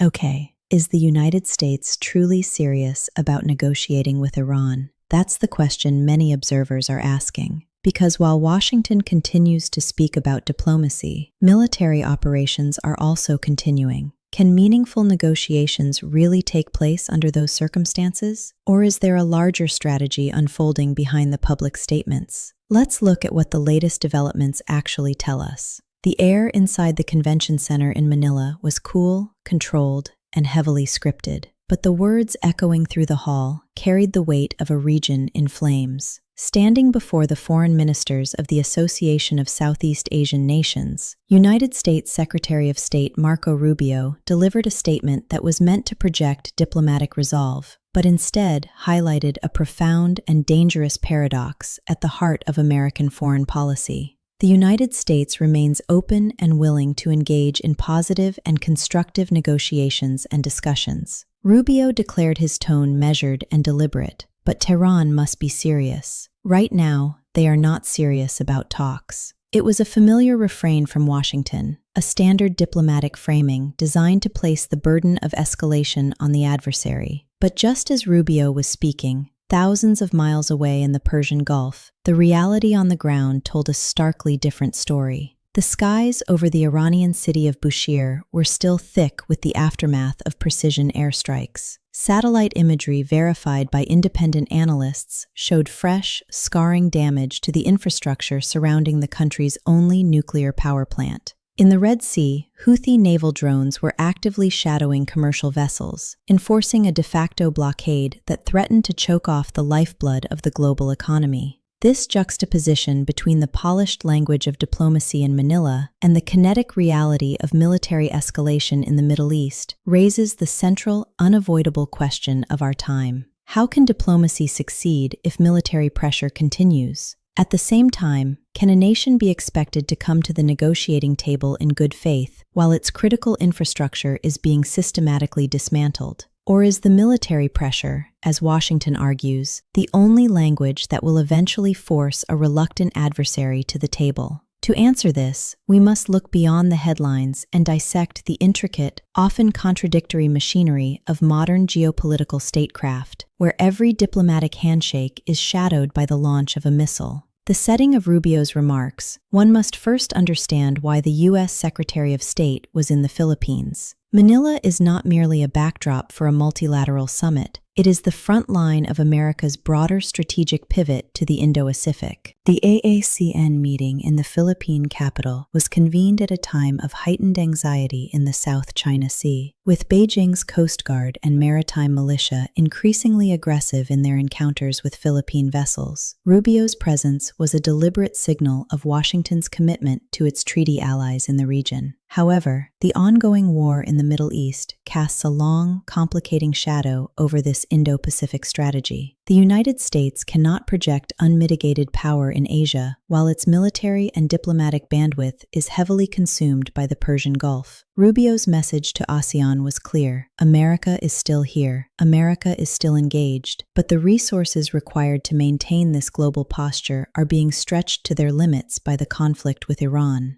Okay, is the United States truly serious about negotiating with Iran? That's the question many observers are asking. Because while Washington continues to speak about diplomacy, military operations are also continuing. Can meaningful negotiations really take place under those circumstances? Or is there a larger strategy unfolding behind the public statements? Let's look at what the latest developments actually tell us. The air inside the convention center in Manila was cool, controlled, and heavily scripted, but the words echoing through the hall carried the weight of a region in flames. Standing before the foreign ministers of the Association of Southeast Asian Nations, United States Secretary of State Marco Rubio delivered a statement that was meant to project diplomatic resolve, but instead highlighted a profound and dangerous paradox at the heart of American foreign policy. The United States remains open and willing to engage in positive and constructive negotiations and discussions. Rubio declared his tone measured and deliberate, but Tehran must be serious. Right now, they are not serious about talks. It was a familiar refrain from Washington, a standard diplomatic framing designed to place the burden of escalation on the adversary. But just as Rubio was speaking, thousands of miles away in the Persian Gulf, the reality on the ground told a starkly different story. The skies over the Iranian city of Bushehr were still thick with the aftermath of precision airstrikes. Satellite imagery verified by independent analysts showed fresh, scarring damage to the infrastructure surrounding the country's only nuclear power plant. In the Red Sea, Houthi naval drones were actively shadowing commercial vessels, enforcing a de facto blockade that threatened to choke off the lifeblood of the global economy. This juxtaposition between the polished language of diplomacy in Manila and the kinetic reality of military escalation in the Middle East raises the central, unavoidable question of our time. How can diplomacy succeed if military pressure continues? At the same time, can a nation be expected to come to the negotiating table in good faith while its critical infrastructure is being systematically dismantled? Or is the military pressure, as Washington argues, the only language that will eventually force a reluctant adversary to the table? To answer this, we must look beyond the headlines and dissect the intricate, often contradictory machinery of modern geopolitical statecraft, where every diplomatic handshake is shadowed by the launch of a missile. The setting of Rubio's remarks, one must first understand why the U.S. Secretary of State was in the Philippines. Manila is not merely a backdrop for a multilateral summit. It is the front line of America's broader strategic pivot to the Indo-Pacific. The AACN meeting in the Philippine capital was convened at a time of heightened anxiety in the South China Sea, with Beijing's Coast Guard and maritime militia increasingly aggressive in their encounters with Philippine vessels. Rubio's presence was a deliberate signal of Washington's commitment to its treaty allies in the region. However, the ongoing war in the Middle East casts a long, complicating shadow over this Indo-Pacific strategy. The United States cannot project unmitigated power in Asia, while its military and diplomatic bandwidth is heavily consumed by the Persian Gulf. Rubio's message to ASEAN was clear. America is still here. America is still engaged. But the resources required to maintain this global posture are being stretched to their limits by the conflict with Iran.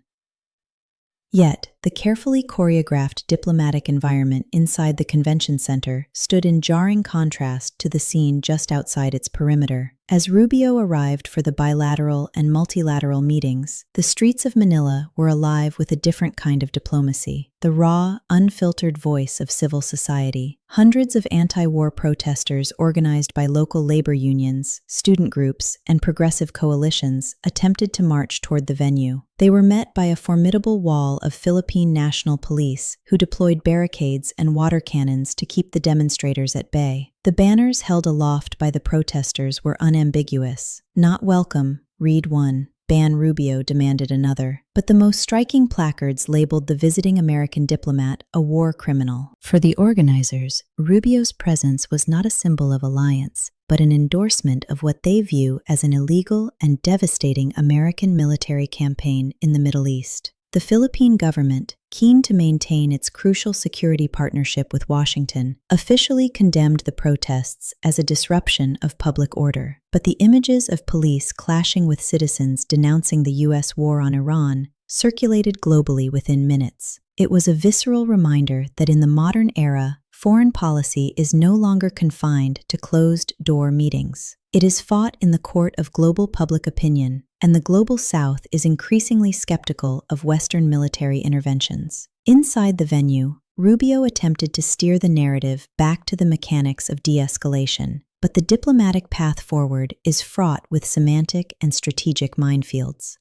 Yet, the carefully choreographed diplomatic environment inside the convention center stood in jarring contrast to the scene just outside its perimeter. As Rubio arrived for the bilateral and multilateral meetings, the streets of Manila were alive with a different kind of diplomacy, the raw, unfiltered voice of civil society. Hundreds of anti-war protesters organized by local labor unions, student groups, and progressive coalitions attempted to march toward the venue. They were met by a formidable wall of Philippine National Police, who deployed barricades and water cannons to keep the demonstrators at bay. The banners held aloft by the protesters were unambiguous. Not welcome, read one. Ban Rubio, demanded another. But the most striking placards labeled the visiting American diplomat a war criminal. For the organizers, Rubio's presence was not a symbol of alliance, but an endorsement of what they view as an illegal and devastating American military campaign in the Middle East. The Philippine government, keen to maintain its crucial security partnership with Washington, officially condemned the protests as a disruption of public order. But the images of police clashing with citizens denouncing the U.S. war on Iran circulated globally within minutes. It was a visceral reminder that in the modern era, foreign policy is no longer confined to closed-door meetings. It is fought in the court of global public opinion, and the global South is increasingly skeptical of Western military interventions. Inside the venue, Rubio attempted to steer the narrative back to the mechanics of de-escalation, but the diplomatic path forward is fraught with semantic and strategic minefields.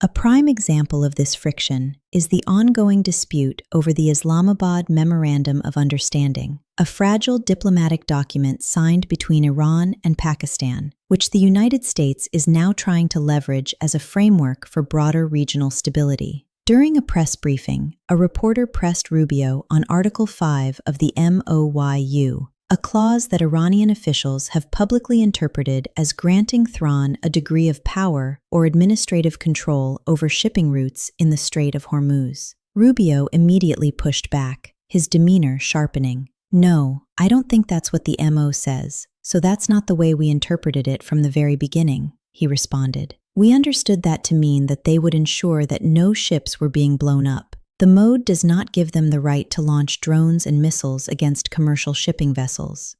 A prime example of this friction is the ongoing dispute over the Islamabad Memorandum of Understanding, a fragile diplomatic document signed between Iran and Pakistan, which the United States is now trying to leverage as a framework for broader regional stability. During a press briefing, a reporter pressed Rubio on Article 5 of the MOU, a clause that Iranian officials have publicly interpreted as granting Tehran a degree of power or administrative control over shipping routes in the Strait of Hormuz. Rubio immediately pushed back, his demeanor sharpening. "No, I don't think that's what the MO says, so that's not the way we interpreted it from the very beginning," he responded. "We understood that to mean that they would ensure that no ships were being blown up. The MOU does not give them the right to launch drones and missiles against commercial shipping vessels."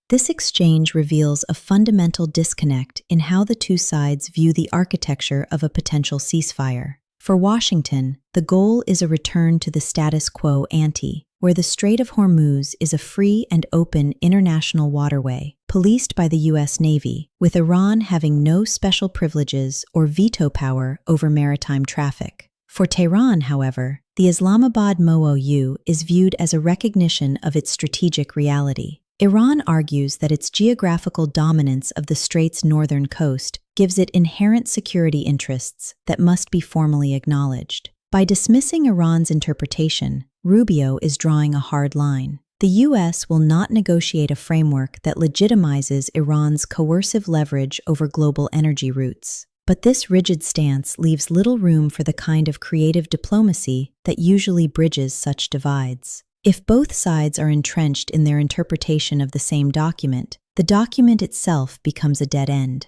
This exchange reveals a fundamental disconnect in how the two sides view the architecture of a potential ceasefire. For Washington, the goal is a return to the status quo ante, where the Strait of Hormuz is a free and open international waterway, policed by the U.S. Navy, with Iran having no special privileges or veto power over maritime traffic. For Tehran, however, the Islamabad MOU is viewed as a recognition of its strategic reality. Iran argues that its geographical dominance of the strait's northern coast gives it inherent security interests that must be formally acknowledged. By dismissing Iran's interpretation, Rubio is drawing a hard line. The U.S. will not negotiate a framework that legitimizes Iran's coercive leverage over global energy routes. But this rigid stance leaves little room for the kind of creative diplomacy that usually bridges such divides. If both sides are entrenched in their interpretation of the same document, the document itself becomes a dead end.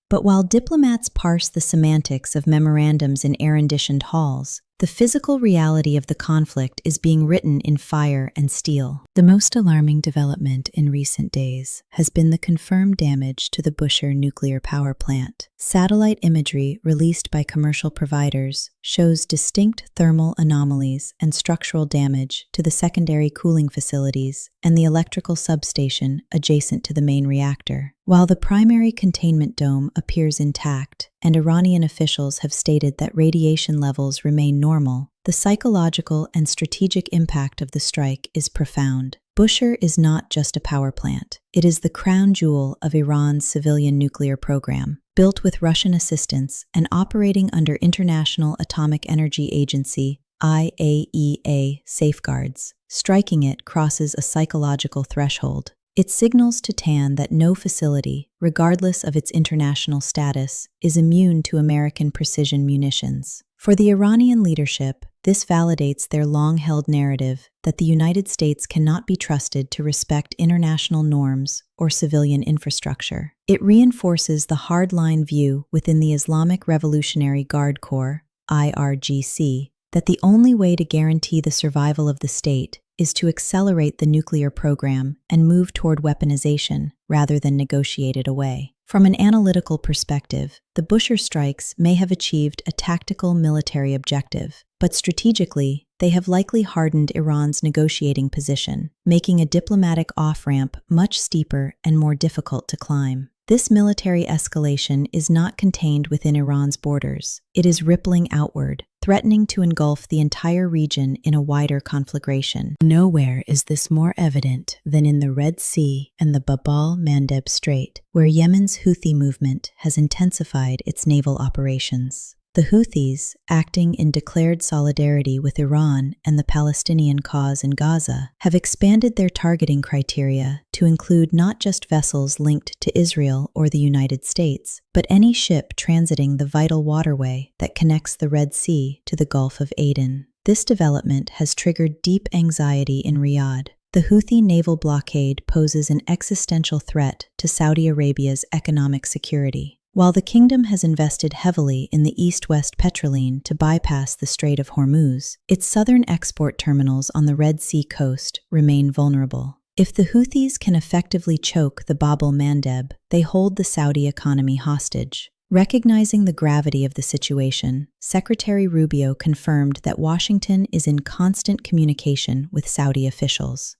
But while diplomats parse the semantics of memorandums in air-conditioned halls, the physical reality of the conflict is being written in fire and steel. The most alarming development in recent days has been the confirmed damage to the Bushehr nuclear power plant. Satellite imagery released by commercial providers shows distinct thermal anomalies and structural damage to the secondary cooling facilities and the electrical substation adjacent to the main reactor. While the primary containment dome appears intact, and Iranian officials have stated that radiation levels remain normal, the psychological and strategic impact of the strike is profound. Bushehr is not just a power plant. It is the crown jewel of Iran's civilian nuclear program, built with Russian assistance and operating under International Atomic Energy Agency (IAEA) safeguards. Striking it crosses a psychological threshold. It signals to TAN that no facility, regardless of its international status, is immune to American precision munitions. For the Iranian leadership, this validates their long-held narrative that the United States cannot be trusted to respect international norms or civilian infrastructure. It reinforces the hardline view within the Islamic Revolutionary Guard Corps, IRGC, that the only way to guarantee the survival of the state is to accelerate the nuclear program and move toward weaponization rather than negotiate it away. From an analytical perspective, the Bushehr strikes may have achieved a tactical military objective, but strategically, they have likely hardened Iran's negotiating position, making a diplomatic off-ramp much steeper and more difficult to climb. This military escalation is not contained within Iran's borders. It is rippling outward, threatening to engulf the entire region in a wider conflagration. Nowhere is this more evident than in the Red Sea and the Bab el-Mandeb Strait, where Yemen's Houthi movement has intensified its naval operations. The Houthis, acting in declared solidarity with Iran and the Palestinian cause in Gaza, have expanded their targeting criteria to include not just vessels linked to Israel or the United States, but any ship transiting the vital waterway that connects the Red Sea to the Gulf of Aden. This development has triggered deep anxiety in Riyadh. The Houthi naval blockade poses an existential threat to Saudi Arabia's economic security. While the kingdom has invested heavily in the east-west petroline to bypass the Strait of Hormuz, its southern export terminals on the Red Sea coast remain vulnerable. If the Houthis can effectively choke the Bab el-Mandeb, they hold the Saudi economy hostage. Recognizing the gravity of the situation, Secretary Rubio confirmed that Washington is in constant communication with Saudi officials.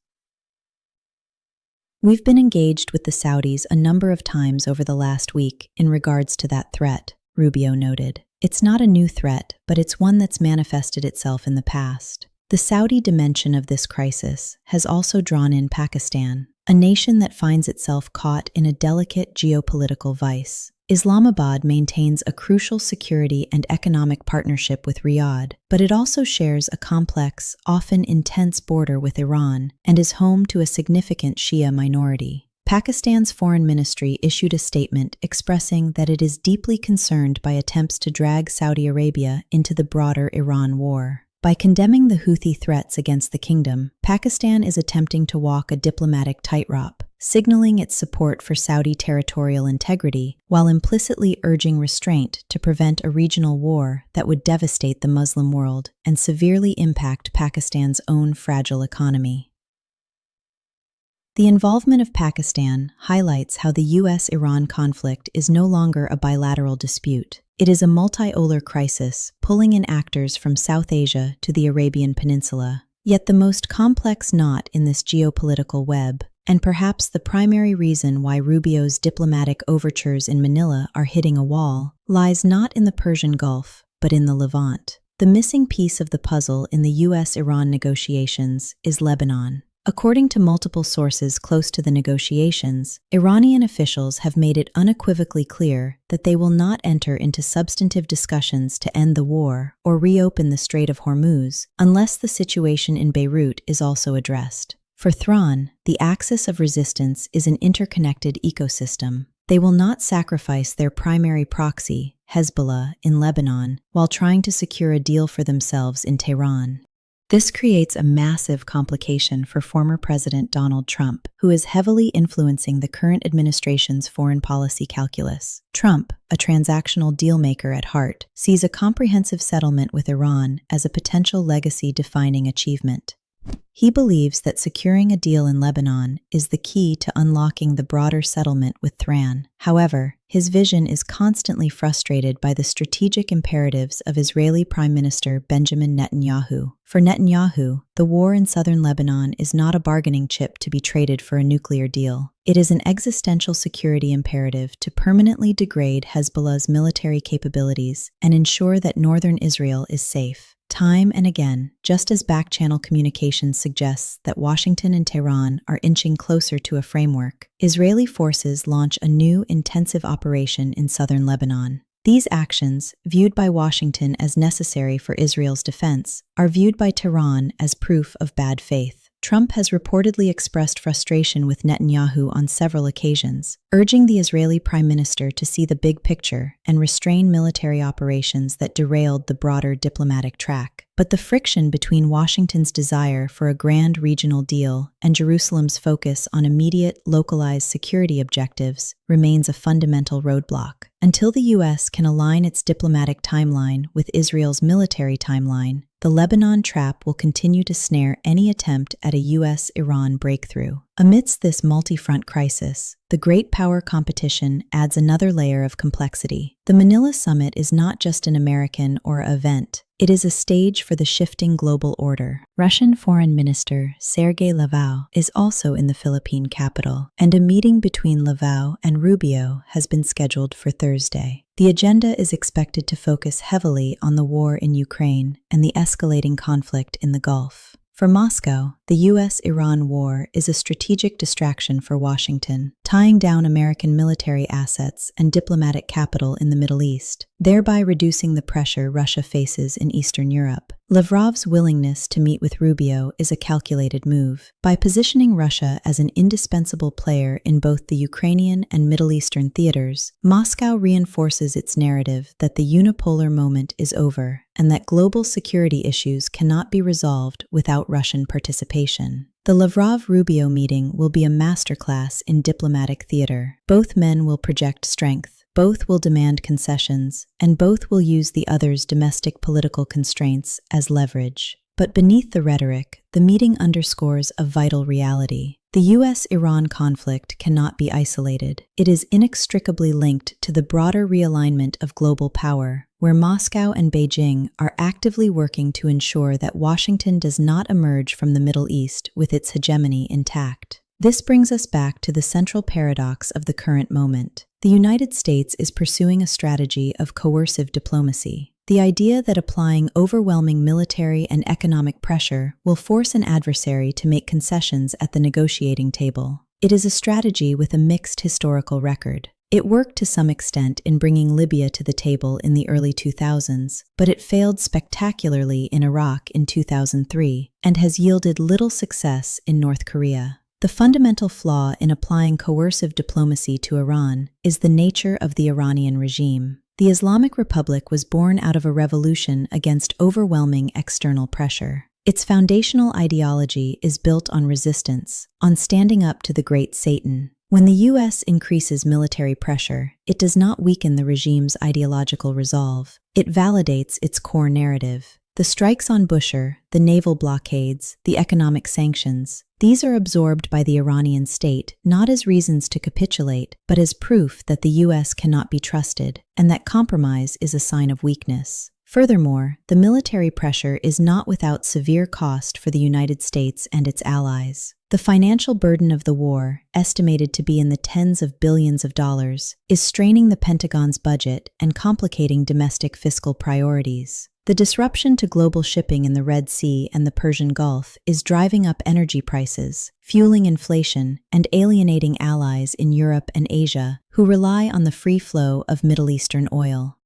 We've been engaged with the Saudis a number of times over the last week in regards to that threat, Rubio noted. It's not a new threat, but it's one that's manifested itself in the past. The Saudi dimension of this crisis has also drawn in Pakistan, a nation that finds itself caught in a delicate geopolitical vice. Islamabad maintains a crucial security and economic partnership with Riyadh, but it also shares a complex, often intense border with Iran and is home to a significant Shia minority. Pakistan's foreign ministry issued a statement expressing that it is deeply concerned by attempts to drag Saudi Arabia into the broader Iran war. By condemning the Houthi threats against the kingdom, Pakistan is attempting to walk a diplomatic tightrope, signaling its support for Saudi territorial integrity while implicitly urging restraint to prevent a regional war that would devastate the Muslim world and severely impact Pakistan's own fragile economy. The involvement of Pakistan highlights how the US-Iran conflict is no longer a bilateral dispute. It is a multi-polar crisis, pulling in actors from South Asia to the Arabian Peninsula. Yet the most complex knot in this geopolitical web, and perhaps the primary reason why Rubio's diplomatic overtures in Manila are hitting a wall, lies not in the Persian Gulf, but in the Levant. The missing piece of the puzzle in the US-Iran negotiations is Lebanon. According to multiple sources close to the negotiations, Iranian officials have made it unequivocally clear that they will not enter into substantive discussions to end the war or reopen the Strait of Hormuz unless the situation in Beirut is also addressed. For Tehran, the axis of resistance is an interconnected ecosystem. They will not sacrifice their primary proxy, Hezbollah, in Lebanon, while trying to secure a deal for themselves in Tehran. This creates a massive complication for former President Donald Trump, who is heavily influencing the current administration's foreign policy calculus. Trump, a transactional dealmaker at heart, sees a comprehensive settlement with Iran as a potential legacy-defining achievement. He believes that securing a deal in Lebanon is the key to unlocking the broader settlement with Tehran. However, his vision is constantly frustrated by the strategic imperatives of Israeli Prime Minister Benjamin Netanyahu. For Netanyahu, the war in southern Lebanon is not a bargaining chip to be traded for a nuclear deal. It is an existential security imperative to permanently degrade Hezbollah's military capabilities and ensure that northern Israel is safe. Time and again, just as back-channel communication suggests that Washington and Tehran are inching closer to a framework, Israeli forces launch a new intensive operation in southern Lebanon. These actions, viewed by Washington as necessary for Israel's defense, are viewed by Tehran as proof of bad faith. Trump has reportedly expressed frustration with Netanyahu on several occasions, urging the Israeli Prime Minister to see the big picture and restrain military operations that derailed the broader diplomatic track. But the friction between Washington's desire for a grand regional deal and Jerusalem's focus on immediate, localized security objectives remains a fundamental roadblock. Until the U.S. can align its diplomatic timeline with Israel's military timeline, the Lebanon trap will continue to snare any attempt at a U.S.-Iran breakthrough. Amidst this multi-front crisis, the great power competition adds another layer of complexity. The Manila summit is not just an American or event. It is a stage for the shifting global order. Russian Foreign Minister Sergei Lavrov is also in the Philippine capital, and a meeting between Lavrov and Rubio has been scheduled for Thursday. The agenda is expected to focus heavily on the war in Ukraine and the escalating conflict in the Gulf. For Moscow, the US-Iran war is a strategic distraction for Washington, tying down American military assets and diplomatic capital in the Middle East, thereby reducing the pressure Russia faces in Eastern Europe. Lavrov's willingness to meet with Rubio is a calculated move. By positioning Russia as an indispensable player in both the Ukrainian and Middle Eastern theaters, Moscow reinforces its narrative that the unipolar moment is over and that global security issues cannot be resolved without Russian participation. The Lavrov-Rubio meeting will be a masterclass in diplomatic theater. Both men will project strength, Both will demand concessions, and both will use the other's domestic political constraints as leverage. But beneath the rhetoric, the meeting underscores a vital reality. The US-Iran conflict cannot be isolated. It is inextricably linked to the broader realignment of global power, where Moscow and Beijing are actively working to ensure that Washington does not emerge from the Middle East with its hegemony intact. This brings us back to the central paradox of the current moment. The United States is pursuing a strategy of coercive diplomacy. The idea that applying overwhelming military and economic pressure will force an adversary to make concessions at the negotiating table. It is a strategy with a mixed historical record. It worked to some extent in bringing Libya to the table in the early 2000s, but it failed spectacularly in Iraq in 2003 and has yielded little success in North Korea. The fundamental flaw in applying coercive diplomacy to Iran is the nature of the Iranian regime. The Islamic Republic was born out of a revolution against overwhelming external pressure. Its foundational ideology is built on resistance, on standing up to the great Satan. When the US increases military pressure, it does not weaken the regime's ideological resolve. It validates its core narrative. The strikes on Bushehr, the naval blockades, the economic sanctions, these are absorbed by the Iranian state not as reasons to capitulate, but as proof that the US cannot be trusted, and that compromise is a sign of weakness. Furthermore, the military pressure is not without severe cost for the United States and its allies. The financial burden of the war, estimated to be in the tens of billions of dollars, is straining the Pentagon's budget and complicating domestic fiscal priorities. The disruption to global shipping in the Red Sea and the Persian Gulf is driving up energy prices, fueling inflation, and alienating allies in Europe and Asia who rely on the free flow of Middle Eastern oil.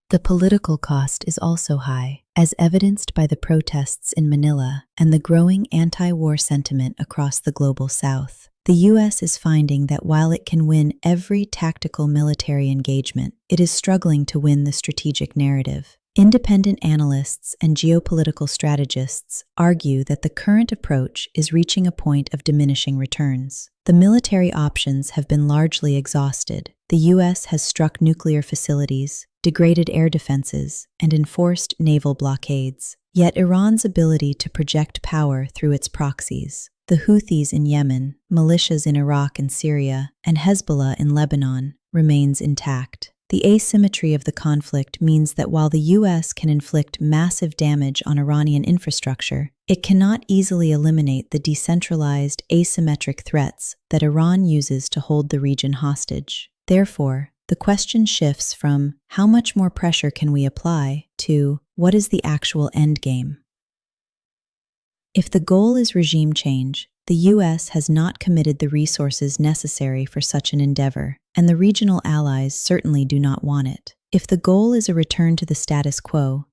The political cost is also high, as evidenced by the protests in Manila and the growing anti-war sentiment across the global South. The US is finding that while it can win every tactical military engagement, it is struggling to win the strategic narrative. Independent analysts and geopolitical strategists argue that the current approach is reaching a point of diminishing returns. The military options have been largely exhausted. The US has struck nuclear facilities, degraded air defenses, and enforced naval blockades. Yet Iran's ability to project power through its proxies, the Houthis in Yemen, militias in Iraq and Syria, and Hezbollah in Lebanon, remains intact. The asymmetry of the conflict means that while the US can inflict massive damage on Iranian infrastructure, it cannot easily eliminate the decentralized, asymmetric threats that Iran uses to hold the region hostage. Therefore, the question shifts from how much more pressure can we apply to what is the actual endgame? If the goal is regime change, the US has not committed the resources necessary for such an endeavor, and the regional allies certainly do not want it. If the goal is a return to the status quo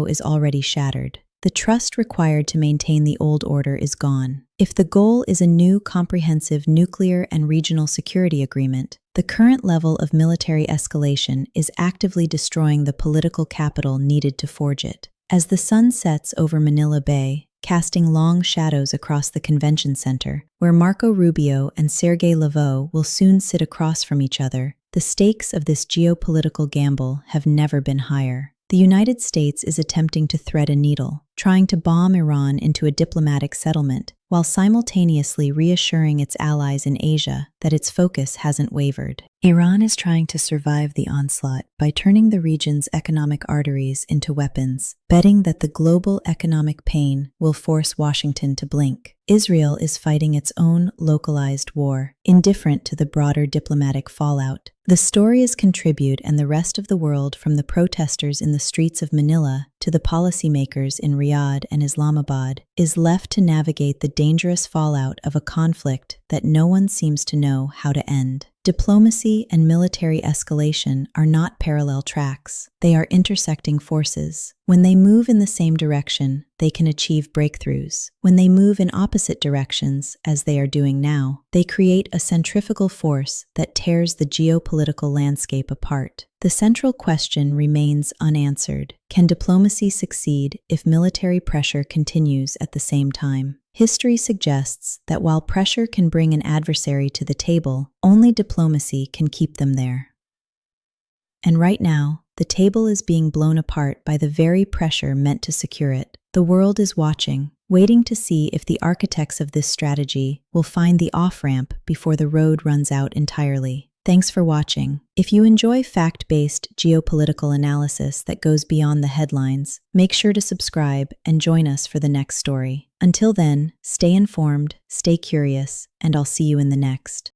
is already shattered. The trust required to maintain the old order is gone. If the goal is a new comprehensive nuclear and regional security agreement, the current level of military escalation is actively destroying the political capital needed to forge it. As the sun sets over Manila Bay, casting long shadows across the convention center, where Marco Rubio and Sergei Lavrov will soon sit across from each other, the stakes of this geopolitical gamble have never been higher. The United States is attempting to thread a needle, trying to bomb Iran into a diplomatic settlement, while simultaneously reassuring its allies in Asia that its focus hasn't wavered. Iran is trying to survive the onslaught by turning the region's economic arteries into weapons, betting that the global economic pain will force Washington to blink. Israel is fighting its own localized war, indifferent to the broader diplomatic fallout. The stories contribute, and the rest of the world, from the protesters in the streets of Manila to the policymakers in Riyadh and Islamabad, is left to navigate the dangerous fallout of a conflict that no one seems to know how to end. Diplomacy and military escalation are not parallel tracks. They are intersecting forces. When they move in the same direction, they can achieve breakthroughs. When they move in opposite directions, as they are doing now, they create a centrifugal force that tears the geopolitical landscape apart. The central question remains unanswered. Can diplomacy succeed if military pressure continues at the same time? History suggests that while pressure can bring an adversary to the table, only diplomacy can keep them there. And right now, the table is being blown apart by the very pressure meant to secure it. The world is watching, waiting to see if the architects of this strategy will find the off-ramp before the road runs out entirely. Thanks for watching. If you enjoy fact-based geopolitical analysis that goes beyond the headlines, make sure to subscribe and join us for the next story. Until then, stay informed, stay curious, and I'll see you in the next.